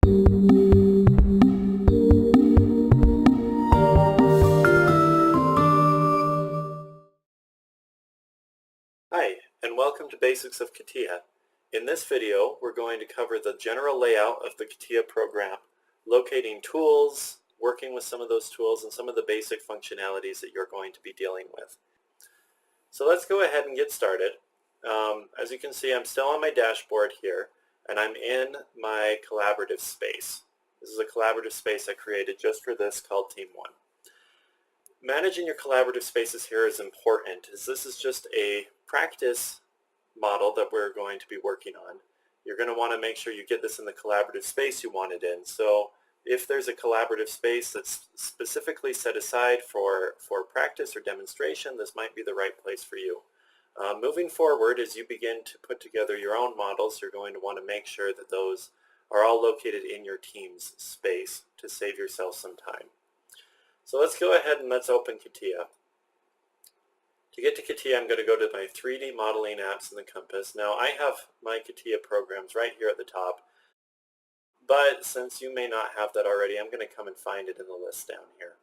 Hi, and welcome to Basics of CATIA. In this video, we're going to cover the general layout of the CATIA program, locating tools, working with some of those tools, and some of the basic functionalities that you're going to be dealing with. So let's go ahead and get started. As you can see, I'm still on my dashboard here, and I'm in my collaborative space. This is a collaborative space I created just for this called Team 1. Managing your collaborative spaces here is important, as this is just a practice model that we're going to be working on. You're going to want to make sure you get this in the collaborative space you want it in. So if there's a collaborative space that's specifically set aside for practice or demonstration, this might be the right place for you. Moving forward, as you begin to put together your own models, you're going to want to make sure that those are all located in your team's space to save yourself some time. So let's go ahead and let's open CATIA. To get to CATIA, I'm going to go to my 3D modeling apps in the Compass. Now I have my CATIA programs right here at the top, but since you may not have that already, I'm going to come and find it in the list down here.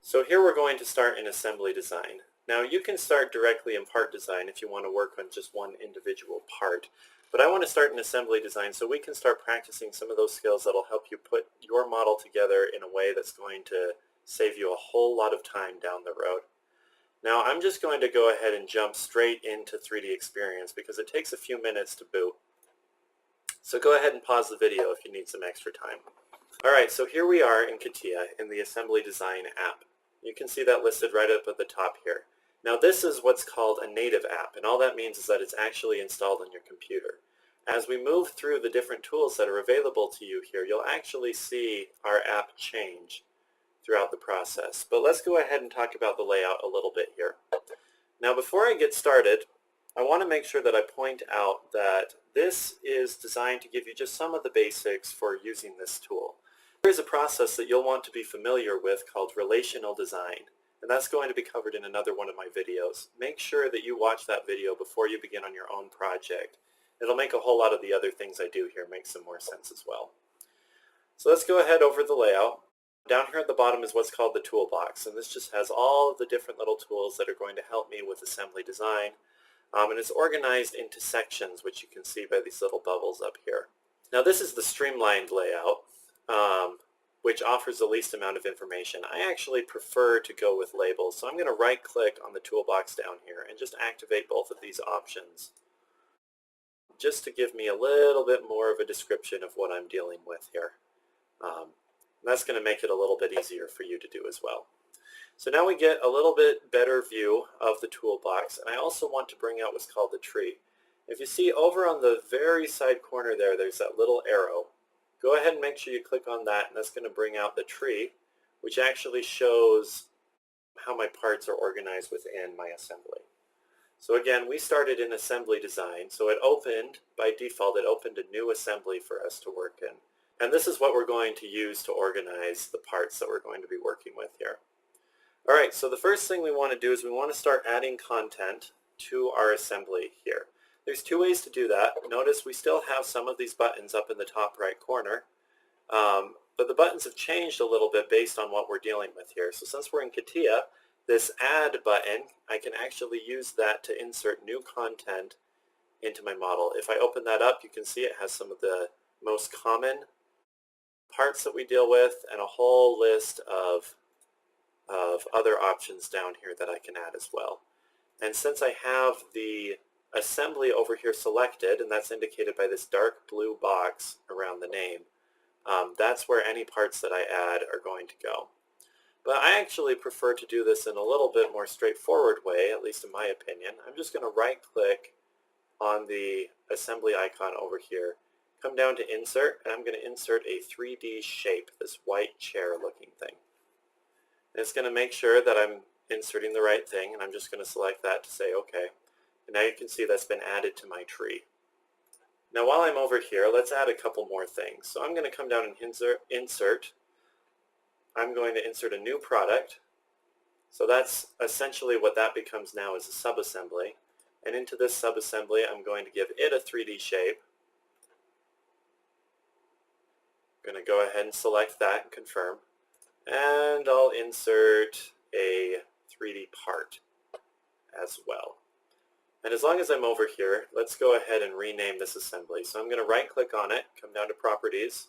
So here we're going to start in assembly design. Now you can start directly in part design if you want to work on just one individual part, but I want to start in assembly design so we can start practicing some of those skills that will help you put your model together in a way that's going to save you a whole lot of time down the road. Now I'm just going to go ahead and jump straight into 3DEXPERIENCE because it takes a few minutes to boot. So go ahead and pause the video if you need some extra time. Alright, so here we are in CATIA in the assembly design app. You can see that listed right up at the top here. Now this is what's called a native app, and all that means is that it's actually installed on your computer. As we move through the different tools that are available to you here, you'll actually see our app change throughout the process. But let's go ahead and talk about the layout a little bit here. Now before I get started, I want to make sure that I point out that this is designed to give you just some of the basics for using this tool. There's a process that you'll want to be familiar with called relational design, and that's going to be covered in another one of my videos. Make sure that you watch that video before you begin on your own project. It'll make a whole lot of the other things I do here make some more sense as well. So let's go ahead over the layout. Down here at the bottom is what's called the toolbox, and this just has all of the different little tools that are going to help me with assembly design. And it's organized into sections, which you can see by these little bubbles up here. Now this is the streamlined layout, which offers the least amount of information. I actually prefer to go with labels, so I'm going to right click on the toolbox down here and just activate both of these options, just to give me a little bit more of a description of what I'm dealing with here. That's going to make it a little bit easier for you to do as well. So now we get a little bit better view of the toolbox, and I also want to bring out what's called the tree. If you see over on the very side corner there, there's that little arrow. Go ahead and make sure you click on that, and that's going to bring out the tree, which actually shows how my parts are organized within my assembly. So again, we started in assembly design, so it opened, by default, it opened a new assembly for us to work in. And this is what we're going to use to organize the parts that we're going to be working with here. Alright, so the first thing we want to do is we want to start adding content to our assembly here. There's two ways to do that. Notice we still have some of these buttons up in the top right corner, but the buttons have changed a little bit based on what we're dealing with here. So since we're in CATIA, this add button, I can actually use that to insert new content into my model. If I open that up, you can see it has some of the most common parts that we deal with and a whole list of other options down here that I can add as well. And since I have the assembly over here selected, and that's indicated by this dark blue box around the name, that's where any parts that I add are going to go. But I actually prefer to do this in a little bit more straightforward way, at least in my opinion. I'm just going to right click on the assembly icon over here, come down to insert, and I'm going to insert a 3D shape, this white chair looking thing. And it's going to make sure that I'm inserting the right thing, and I'm just going to select that to say OK. And now you can see that's been added to my tree. Now while I'm over here, let's add a couple more things. So I'm going to come down and insert. I'm going to insert a new product. So that's essentially what that becomes now, is a subassembly. And into this subassembly, I'm going to give it a 3D shape. I'm going to go ahead and select that and confirm. And I'll insert a 3D part as well. And as long as I'm over here, let's go ahead and rename this assembly. So I'm going to right click on it, come down to Properties.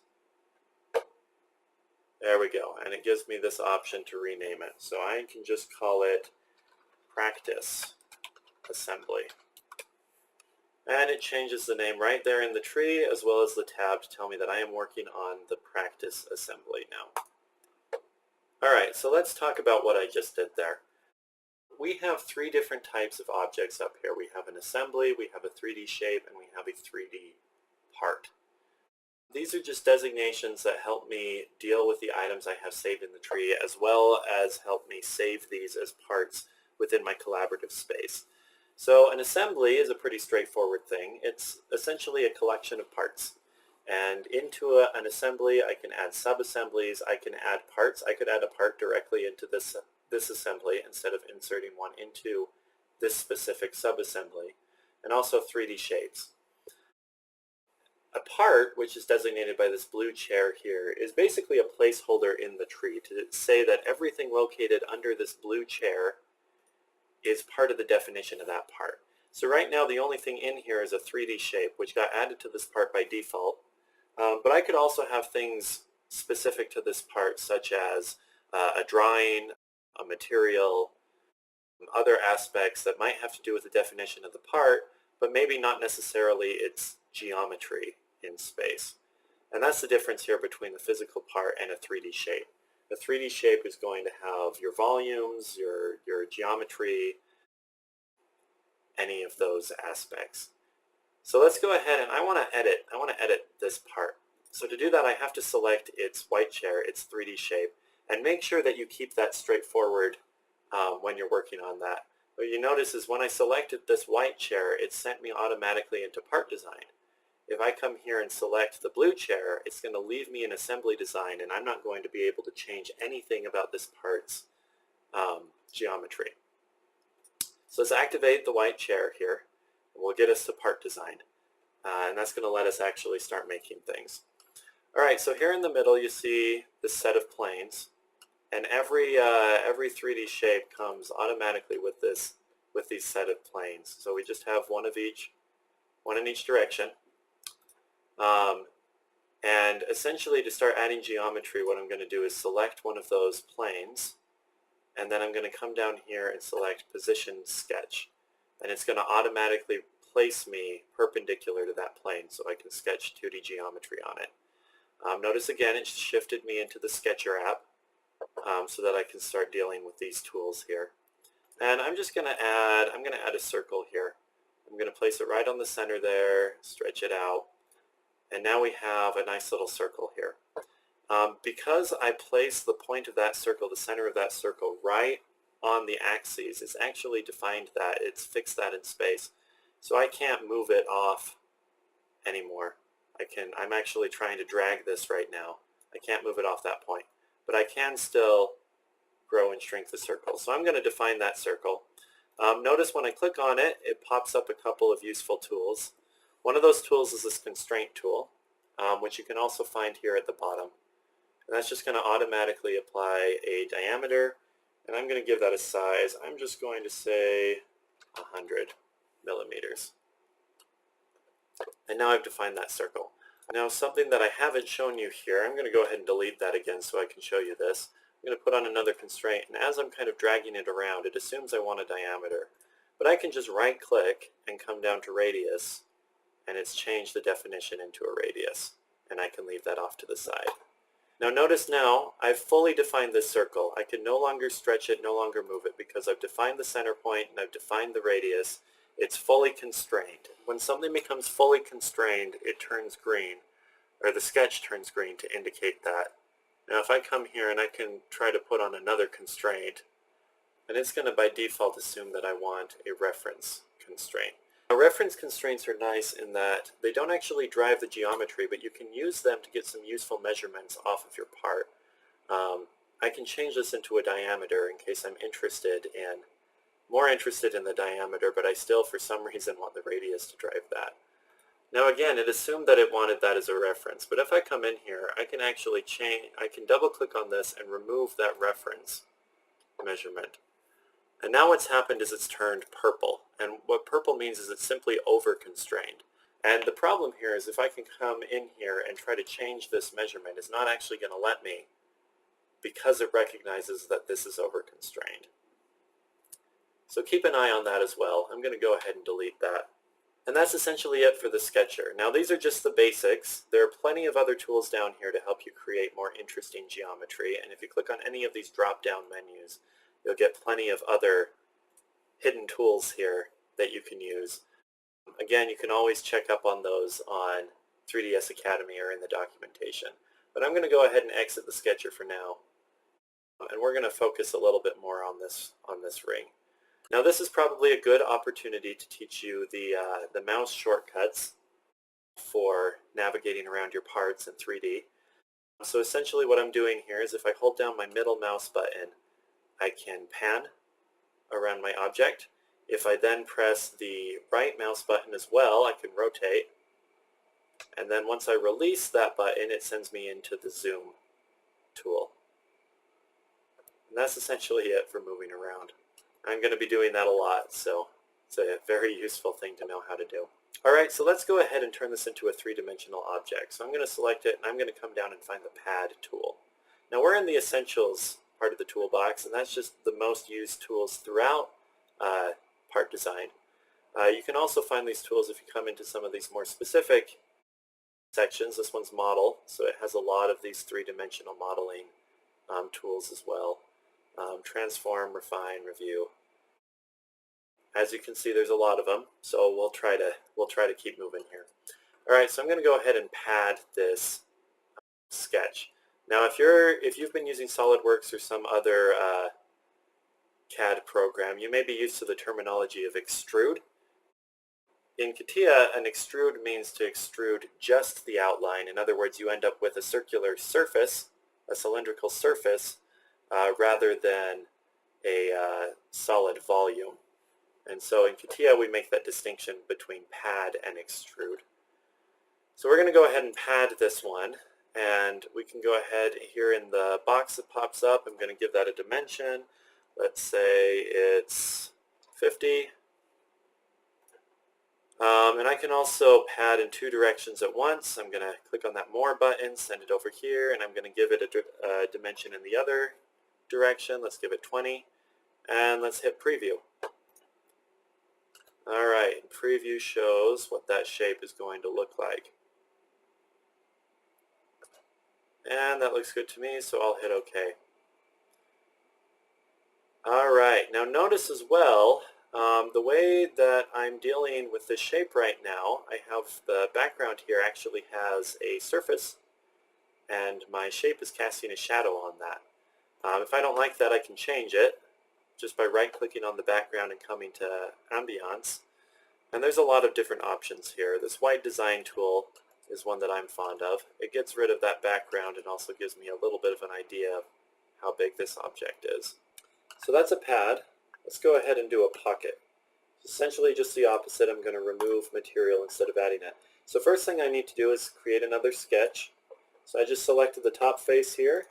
There we go, and it gives me this option to rename it. So I can just call it Practice Assembly. And it changes the name right there in the tree, as well as the tab to tell me that I am working on the Practice Assembly now. Alright, so let's talk about what I just did there. We have three different types of objects up here. We have an assembly, we have a 3D shape, and we have a 3D part. These are just designations that help me deal with the items I have saved in the tree, as well as help me save these as parts within my collaborative space. So an assembly is a pretty straightforward thing. It's essentially a collection of parts. And into an assembly, I can add sub-assemblies, I can add parts. I could add a part directly into this assembly instead of inserting one into this specific sub-assembly, and also 3D shapes. A part, which is designated by this blue chair here, is basically a placeholder in the tree to say that everything located under this blue chair is part of the definition of that part. So right now the only thing in here is a 3D shape, which got added to this part by default. But I could also have things specific to this part, such as a drawing, a material, other aspects that might have to do with the definition of the part, but maybe not necessarily its geometry in space. And that's the difference here between the physical part and a 3D shape. A 3D shape is going to have your volumes, your geometry, any of those aspects. So let's go ahead, and I want to edit this part. So to do that, I have to select its white chair, its 3D shape, and make sure that you keep that straightforward when you're working on that. What you notice is when I selected this white chair, it sent me automatically into part design. If I come here and select the blue chair, it's going to leave me in assembly design, and I'm not going to be able to change anything about this part's geometry. So let's activate the white chair here, and we'll get us to part design. And that's going to let us actually start making things. Alright, so here in the middle you see this set of planes, and every 3D shape comes automatically with these set of planes. So we just have one in each direction. And essentially, to start adding geometry, what I'm going to do is select one of those planes, and then I'm going to come down here and select Position Sketch. And it's going to automatically place me perpendicular to that plane so I can sketch 2D geometry on it. Notice again, it shifted me into the Sketcher app so that I can start dealing with these tools here. And I'm just going to add a circle here. I'm going to place it right on the center there, stretch it out. And now we have a nice little circle here. Because I place the point of that circle, the center of that circle, right on the axes, it's actually defined that, it's fixed that in space. So I can't move it off anymore. I'm actually trying to drag this right now. I can't move it off that point. But I can still grow and shrink the circle. So I'm going to define that circle. Notice when I click on it, it pops up a couple of useful tools. One of those tools is this constraint tool, which you can also find here at the bottom. And that's just going to automatically apply a diameter, and I'm going to give that a size. I'm just going to say 100 millimeters. And now I've defined that circle. Now something that I haven't shown you here, I'm going to go ahead and delete that again so I can show you this. I'm going to put on another constraint, and as I'm kind of dragging it around, it assumes I want a diameter. But I can just right click and come down to radius, and it's changed the definition into a radius, and I can leave that off to the side. Now notice now I've fully defined this circle. I can no longer stretch it, no longer move it, because I've defined the center point and I've defined the radius. It's fully constrained. When something becomes fully constrained, it turns green, or the sketch turns green to indicate that. Now if I come here and I can try to put on another constraint, and it's going to by default assume that I want a reference constraint. Now, reference constraints are nice in that they don't actually drive the geometry, but you can use them to get some useful measurements off of your part. I can change this into a diameter in case I'm more interested in the diameter, but I still for some reason want the radius to drive that. Now again, it assumed that it wanted that as a reference, but if I come in here, I can actually change, I can double click on this and remove that reference measurement. And now what's happened is it's turned purple. And what purple means is it's simply over-constrained. And the problem here is if I can come in here and try to change this measurement, it's not actually going to let me because it recognizes that this is over-constrained. So keep an eye on that as well. I'm going to go ahead and delete that. And that's essentially it for the sketcher. Now these are just the basics. There are plenty of other tools down here to help you create more interesting geometry. And if you click on any of these drop-down menus, you'll get plenty of other hidden tools here that you can use. Again, you can always check up on those on 3ds Academy or in the documentation. But I'm going to go ahead and exit the sketcher for now. And we're going to focus a little bit more on this ring. Now this is probably a good opportunity to teach you the mouse shortcuts for navigating around your parts in 3D. So essentially what I'm doing here is if I hold down my middle mouse button, I can pan around my object. If I then press the right mouse button as well, I can rotate. And then once I release that button, it sends me into the zoom tool. And that's essentially it for moving around. I'm going to be doing that a lot, so it's a very useful thing to know how to do. Alright, so let's go ahead and turn this into a three-dimensional object. So I'm going to select it, and I'm going to come down and find the pad tool. Now we're in the essentials part of the toolbox, and that's just the most used tools throughout part design. You can also find these tools if you come into some of these more specific sections. This one's model, so it has a lot of these three-dimensional modeling tools as well. Transform, refine, review. As you can see, there's a lot of them, so we'll try to keep moving here. All right, so I'm going to go ahead and pad this sketch. Now, if you've been using SolidWorks or some other CAD program, you may be used to the terminology of extrude. In CATIA, an extrude means to extrude just the outline. In other words, you end up with a circular surface, a cylindrical surface, rather than a solid volume. And so in CATIA we make that distinction between pad and extrude. So we're going to go ahead and pad this one, and we can go ahead here in the box that pops up. I'm going to give that a dimension. Let's say it's 50. And I can also pad in two directions at once. I'm going to click on that More button, send it over here, and I'm going to give it a dimension in the other direction. Let's give it 20, and let's hit Preview. Alright, Preview shows what that shape is going to look like. And that looks good to me, so I'll hit OK. Alright, now notice as well, the way that I'm dealing with this shape right now, I have the background here actually has a surface, and my shape is casting a shadow on that. If I don't like that, I can change it just by right-clicking on the background and coming to Ambiance. And there's a lot of different options here. This White Design tool is one that I'm fond of. It gets rid of that background and also gives me a little bit of an idea of how big this object is. So that's a pad. Let's go ahead and do a pocket. Essentially just the opposite. I'm going to remove material instead of adding it. So first thing I need to do is create another sketch. So I just selected the top face here,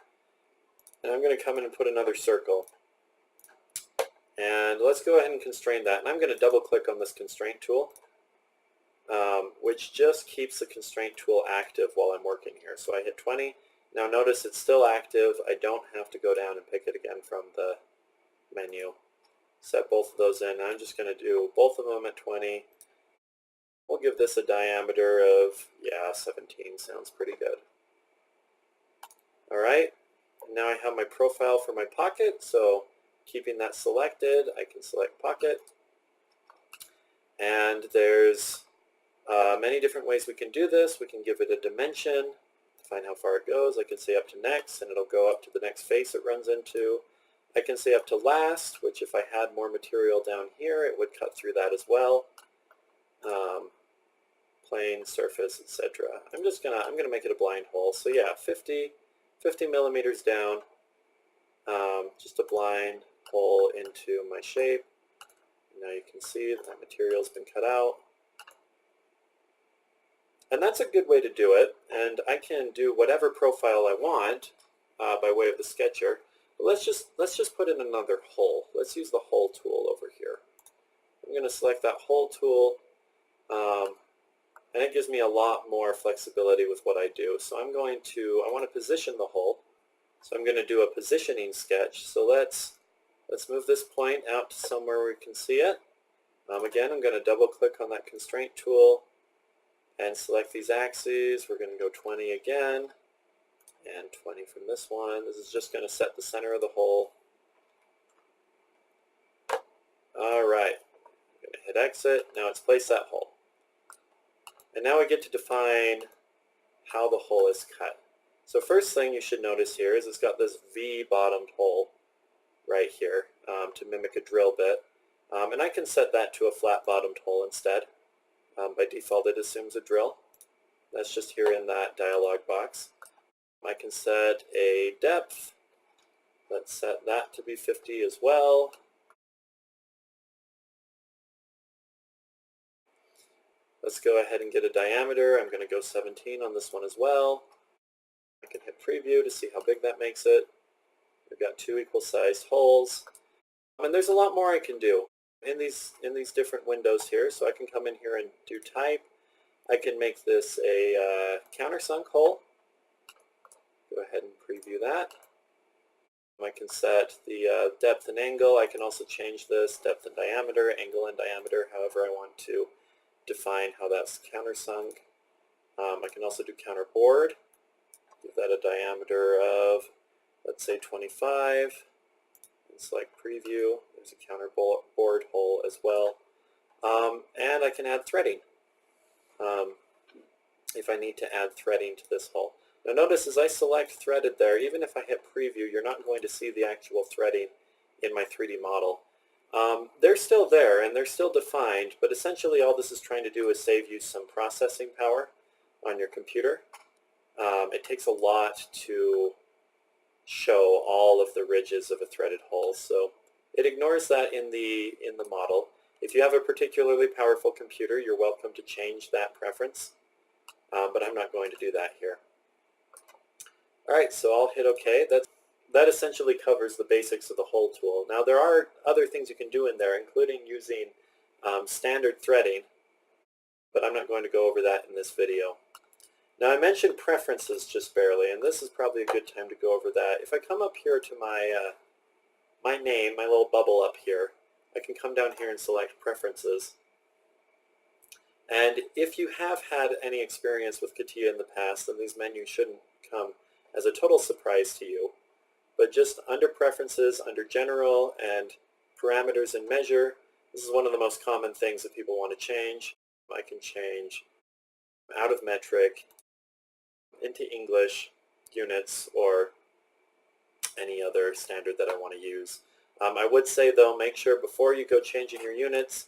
and I'm going to come in and put another circle. And let's go ahead and constrain that. And I'm going to double click on this constraint tool, which just keeps the constraint tool active while I'm working here. So I hit 20. Now notice it's still active. I don't have to go down and pick it again from the menu. Set both of those in. I'm just going to do both of them at 20. We'll give this a diameter of, 17 sounds pretty good. Alright, now I have my profile for my pocket, so keeping that selected, I can select pocket. And there's many different ways we can do this. We can give it a dimension to find how far it goes. I can say up to next, and it'll go up to the next face it runs into. I can say up to last, which if I had more material down here, it would cut through that as well. Plane, surface, etc. I'm gonna make it a blind hole. So yeah, 50 millimeters down, just a blind hole into my shape. Now you can see that material's been cut out. And that's a good way to do it, and I can do whatever profile I want by way of the sketcher. But let's just put in another hole. Let's use the hole tool over here. I'm going to select that hole tool, and it gives me a lot more flexibility with what I do. So I want to position the hole. So I'm going to do a positioning sketch. So let's move this point out to somewhere where we can see it. Again, I'm going to double click on that constraint tool and select these axes. We're going to go 20 again, and 20 from this one. This is just going to set the center of the hole. All right, I'm going to hit exit. Now it's placed that hole. And now we get to define how the hole is cut. So first thing you should notice here is it's got this V-bottomed hole right here to mimic a drill bit. And I can set that to a flat-bottomed hole instead. By default, it assumes a drill. That's just here in that dialog box. I can set a depth. Let's set that to be 50 as well. Let's go ahead and get a diameter. I'm going to go 17 on this one as well. I can hit preview to see how big that makes it. We've got two equal-sized holes. And there's a lot more I can do in these different windows here. So I can come in here and do type. I can make this a countersunk hole. Go ahead and preview that. I can set the depth and angle. I can also change this depth and diameter, angle and diameter, however I want to define how that's countersunk. I can also do counterbore. Give that a diameter of, let's say, 25. And select preview. There's a counterbore hole as well. And I can add threading if I need to add threading to this hole. Now notice as I select threaded there, even if I hit preview, you're not going to see the actual threading in my 3D model. They're still there and they're still defined, but essentially all this is trying to do is save you some processing power on your computer. It takes a lot to show all of the ridges of a threaded hole, so it ignores that in the model. If you have a particularly powerful computer, you're welcome to change that preference, but I'm not going to do that here. Alright, so I'll hit OK. That essentially covers the basics of the hole tool. Now there are other things you can do in there, including using standard threading, but I'm not going to go over that in this video. Now I mentioned preferences just barely, and this is probably a good time to go over that. If I come up here to my name, my little bubble up here, I can come down here and select preferences. And if you have had any experience with CATIA in the past, then these menus shouldn't come as a total surprise to you. But just under preferences, under general and parameters and measure, this is one of the most common things that people want to change. I can change out of metric into English, units, or any other standard that I want to use. I would say though, make sure before you go changing your units,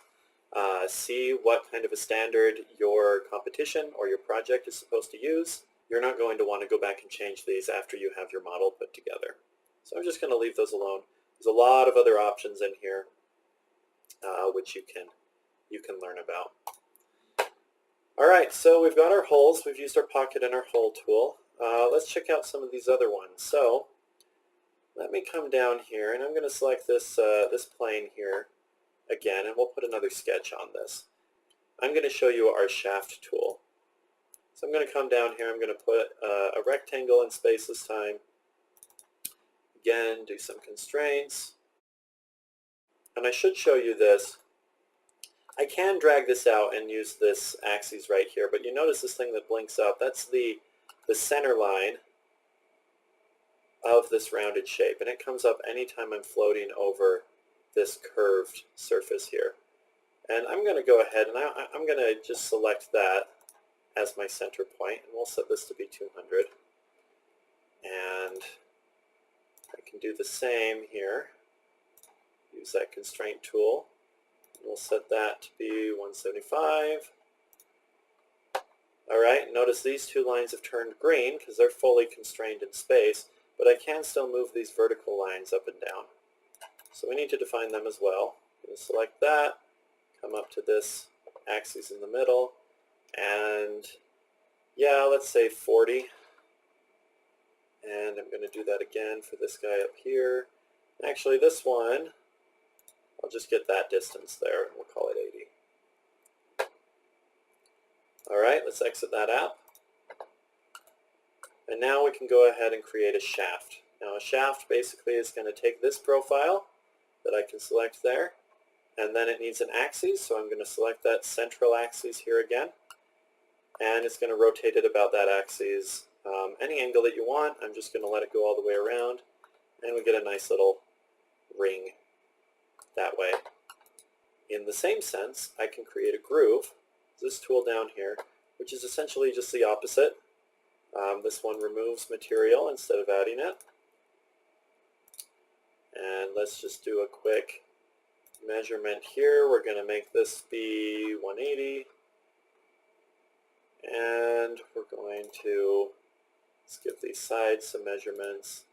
see what kind of a standard your competition or your project is supposed to use. You're not going to want to go back and change these after you have your model put together. So I'm just going to leave those alone. There's a lot of other options in here which you can learn about. Alright, so we've got our holes. We've used our pocket and our hole tool. Let's check out some of these other ones. So let me come down here and I'm going to select this, this plane here again, and we'll put another sketch on this. I'm going to show you our shaft tool. So I'm going to come down here, I'm going to put a rectangle in space this time. Again, do some constraints. And I should show you this. I can drag this out and use this axis right here, but you notice this thing that blinks up, that's the center line of this rounded shape, and it comes up anytime I'm floating over this curved surface here. And I'm going to go ahead and I'm going to just select that as my center point, and we'll set this to be 200. And I can do the same here. Use that constraint tool. We'll set that to be 175. Alright, notice these two lines have turned green because they're fully constrained in space, but I can still move these vertical lines up and down. So we need to define them as well. I'm going to select that, come up to this axis in the middle, and Yeah, let's say 40. And I'm going to do that again for this guy up here. Actually, this one, I'll just get that distance there, and we'll call it 80. All right, let's exit that app. And now we can go ahead and create a shaft. Now a shaft basically is going to take this profile that I can select there, and then it needs an axis, so I'm going to select that central axis here again, and it's going to rotate it about that axis. Any angle that you want, I'm just going to let it go all the way around, and we get a nice little ring that way. In the same sense, I can create a groove, this tool down here, which is essentially just the opposite. This one removes material instead of adding it. And let's just do a quick measurement here. We're going to make this be 180. And we're going to give these sides some measurements.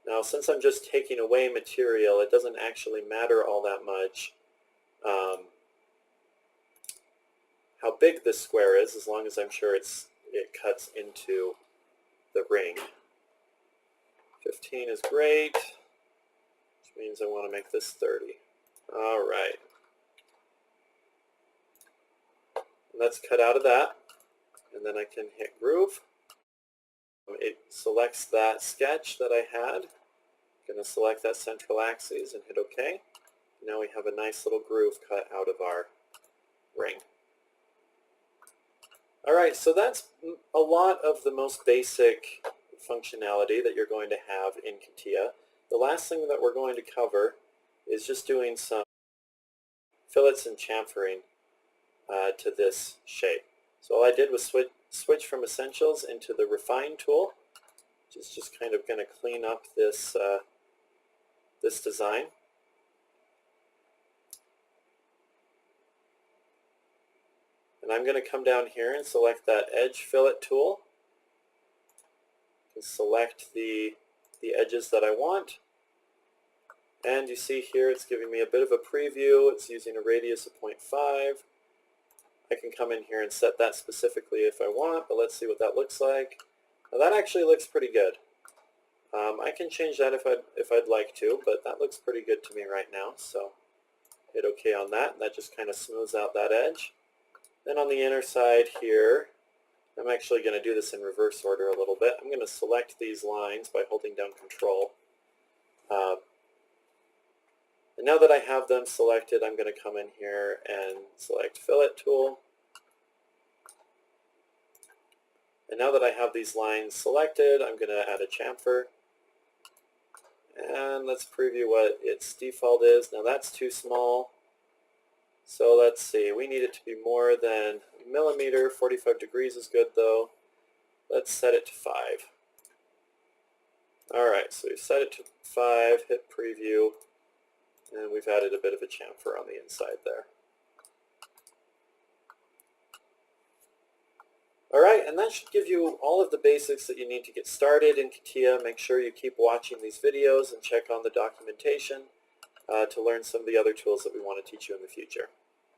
Now, since I'm just taking away material, it doesn't actually matter all that much how big this square is, as long as I'm sure it cuts into the ring. 15 is great, which means I want to make this 30. All right. Let's cut out of that, and then I can hit groove. It selects that sketch that I had. I'm going to select that central axis and hit OK. Now we have a nice little groove cut out of our ring. Alright, so that's a lot of the most basic functionality that you're going to have in CATIA. The last thing that we're going to cover is just doing some fillets and chamfering to this shape. So all I did was switch from Essentials into the Refine tool, which is just kind of going to clean up this, this design. And I'm going to come down here and select that Edge Fillet tool. And select the edges that I want. And you see here it's giving me a bit of a preview. It's using a radius of 0.5. I can come in here and set that specifically if I want, but let's see what that looks like. Now that actually looks pretty good. I can change that if I'd like to, but that looks pretty good to me right now. So hit OK on that. That just kind of smooths out that edge. Then on the inner side here, I'm actually going to do this in reverse order a little bit. I'm going to select these lines by holding down Control. And now that I have them selected, I'm going to come in here and select Fillet tool. And now that I have these lines selected, I'm going to add a chamfer. And let's preview what its default is. Now that's too small. So let's see, we need it to be more than a millimeter. 45 degrees is good though. Let's set it to 5. Alright, so we've set it to 5, hit preview, and we've added a bit of a chamfer on the inside there. Alright, and that should give you all of the basics that you need to get started in CATIA. Make sure you keep watching these videos and check on the documentation to learn some of the other tools that we want to teach you in the future.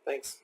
Thanks.